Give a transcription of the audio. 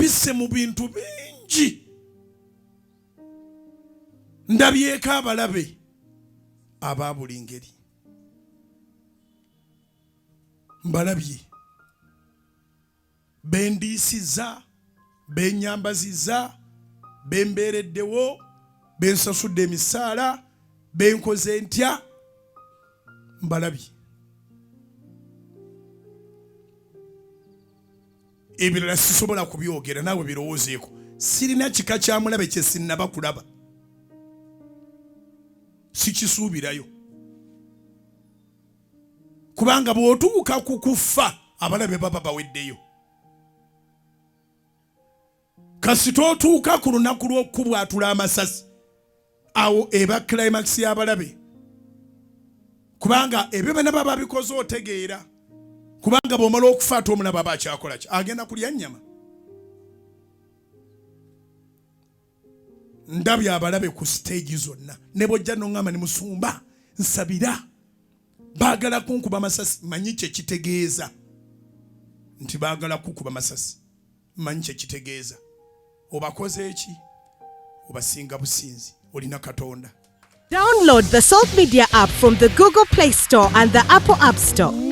mbisse mu bintu bingi. Ndabyeko abalabe aba buli ngeri. Mbalabye bendiisiza, benyambaziza, bembeereddewo, bensasudde emisaala, benkoze ntya. Mbalabye ebirala sisobola kubyogera, naawe birowoozeeko. Sirina kika kya mulabe kye sinnaba kulaba, sikisuubirayo. Kubanga bw'otuuka ku kufa abalabe baba baweddeyo. Kasita otuuka ku lunaku lw'okubwatula amasasi, awo eba climax y'abalabe. Kubanga ebyo byonna baba bikoze otegeera. Kubanga bw'omala okufa ate omulaba aba akyakola ki? Agenda kulya nnyama. Ndabye abalabe ku stage zonna. Ne bw'ojja n'oŋŋamba ne musumba nsabira, baagala kunkuba masasi. Manyi kye kitegeeza nti baagala kukuba masasi. Manyi kye kitegeeza. Obakoze eki? Obasinga businzi. Olina Katonda. Download the Salt Media app from the Google Play Store and the Apple App Store.